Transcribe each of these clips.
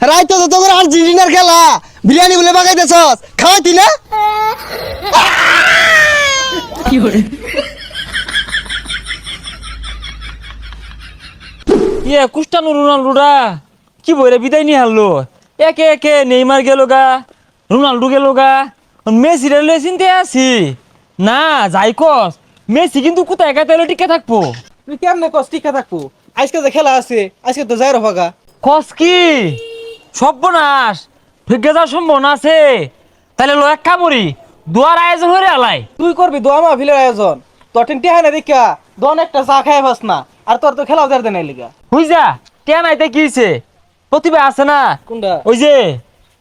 রাইতো তো তোর আর্জেন্টিনার খেলা বিরিয়ানি বলে বাগাইতেছস খাওয়াইতি না কি করে কুস্টানো রোনাল্ডোরা কি বলে বিদায় নিয়ে হারলো একে একে নেইমার গেল গা রোনাল্ডো গেল গা মেসি রেলে চিনতে আছি না যাই কস মেসি কিন্তু কোথায় একা তেলে টিকে থাকবো তুই কেমনে কস টিকা থাকবো আজকে যে খেলা আছে আজকে তো যাই রফাগা কস কি সর্বনাশ ঠিক যাওয়ার সম্ভাবনা আছে তাহলে লো এক কামড়ি দুয়ার আয়োজন হয়ে আলাই তুই করবি দোয়া মাহফিলের আয়োজন তোর টেন টিহা না দেখা দন একটা চা খাই ফাস না আর তোর তো খেলাও দেয় নাই লিগা বুঝ যা কেন আইতে কি হইছে প্রতিভা আছে না কোনটা ওই যে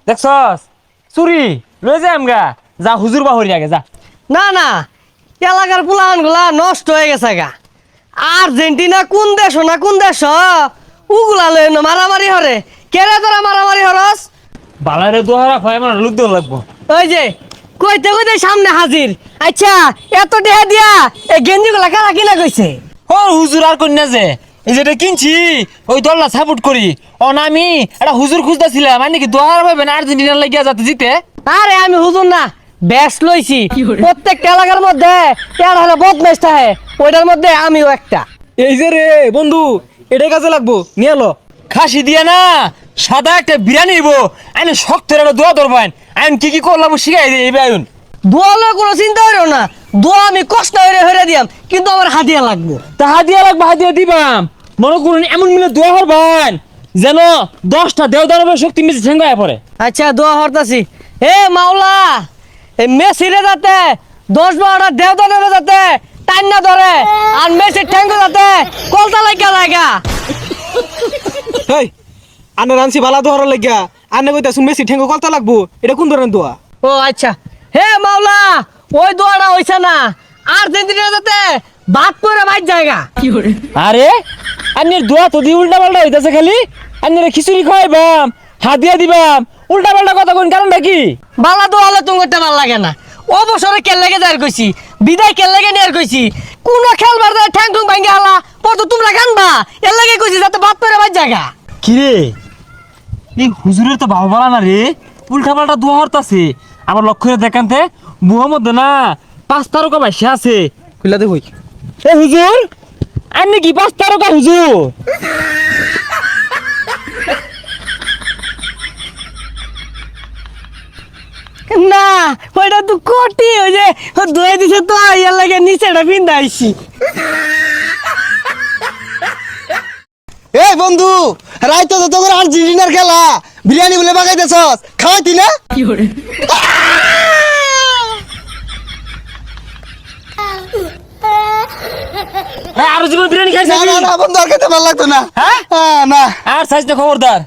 দেখছস চুরি লয়ে যায় আমগা যা হুজুর বাহরি আগে যা না না এলাকার পুলান গুলা নষ্ট হয়ে গেছে গা আর্জেন্টিনা কোন দেশ না কোন দেশ উগুলা লই মারামারি হরে কেরে তোরা মারামারি হরস বালারে দোহারা হয় আমার লুক দেওয়া লাগবো ওই যে কইতে কইতে সামনে হাজির আচ্ছা এত দেহা দিয়া এই গেঞ্জি গুলা কারা কিনা কইছে ও হুজুর আর কন্যা যে এই যেটা কিনছি ওই দলটা সাপোর্ট করি না আমি একটা হুজুর খুঁজতেছিলাম মানে কি দোহার ভাবে না আর্জেন্টিনার লাগিয়া যাতে জিতে আরে আমি হুজুর না ব্যাস লইছি প্রত্যেকটা এলাকার মধ্যে তেল হলে বদমেশ থাকে ওইটার মধ্যে আমিও একটা এই যে রে বন্ধু এটাই কাজে লাগবো নিয়ে লো খাসি দিয়ে না সাদা একটা বিরিয়ানি নিবো আইন শক্ত একটা দোয়া ধরবেন আইন কি করলাম শিখাই দিই এই আইন দোয়ালে কোনো চিন্তা হইরো না দোয়া আমি কষ্ট হইরে দিয়াম কিন্তু আমার হাতিয়া লাগবো তা হাদিয়া লাগবে হাদিয়া দিবাম মনে করুন এমন মিলে দোয়া হরবেন যেন 10টা দেওদানবের শক্তি মিশে ঠেঙ্গায় পড়ে আচ্ছা দোয়া হরতাছি এ মাওলা এই মেসিরে যাতে 10-12টা দেওতা দেবে যাতে টাইম না ধরে আর মেসির ঠ্যাঙ্গো যাতে কলতা লাগা লাগা হেই আনে রানছি বালা দোয়ার লাগিয়া আনে কইতা মেসি ঠেঙ্গো কলতা লাগবো এটা কোন ধরনের দোয়া ও আচ্ছা হে মাওলা ওই দোয়াটা হইছে না আর্জেন্টিনা যাতে বাদ করে বাইর জায়গা কি করে আরে আন্নের দোয়া তো দি উল্টা পাল্টা হইতাছে খালি আন্নের খিচুড়ি খাওয়াইবাম হাদিয়া দিবাম উল্টা পাল্টা কথা কোন কারণটা কি বালা দোয়ালে তুমি করতে ভালো লাগে না অবসরে কেল লেগে যার কইছি বিদায় কেল লেগে নেয়ার কইছি কোন খেলবার দা ঠ্যাং ঠুং ভাঙ্গা হালা পর তো তোমরা গানবা এর লাগে কইছি যাতে বাদ করে বাইর জায়গা কি রে এই হুজুরের তো ভাব বলা না রে উল্টা পাল্টা দোয়া হরতাছে আবার লক্ষ্য করে দেখানতে বুয়ার মধ্যে না 5 তারকা বাইসে আছে খুলা দে হই এ হুজুর আন্নে কি 5 তারকা হুজুর না ওইটা তো কোটি ওই যে ধুয়ে দিছে তো এর লাগে নিচেটা পিন্দা আইছি এই বন্ধু রাইতো তো তোর আর্জেন্টিনার খেলা বিরিয়ানি বলে বাগাইতেছস খাওয়াইতি না কি করে আরো জীবন বিরিয়ানি খাইছিস না না বন্ধু আর খেতে ভালো লাগতো না হ্যাঁ না আর সাইজ খবরদার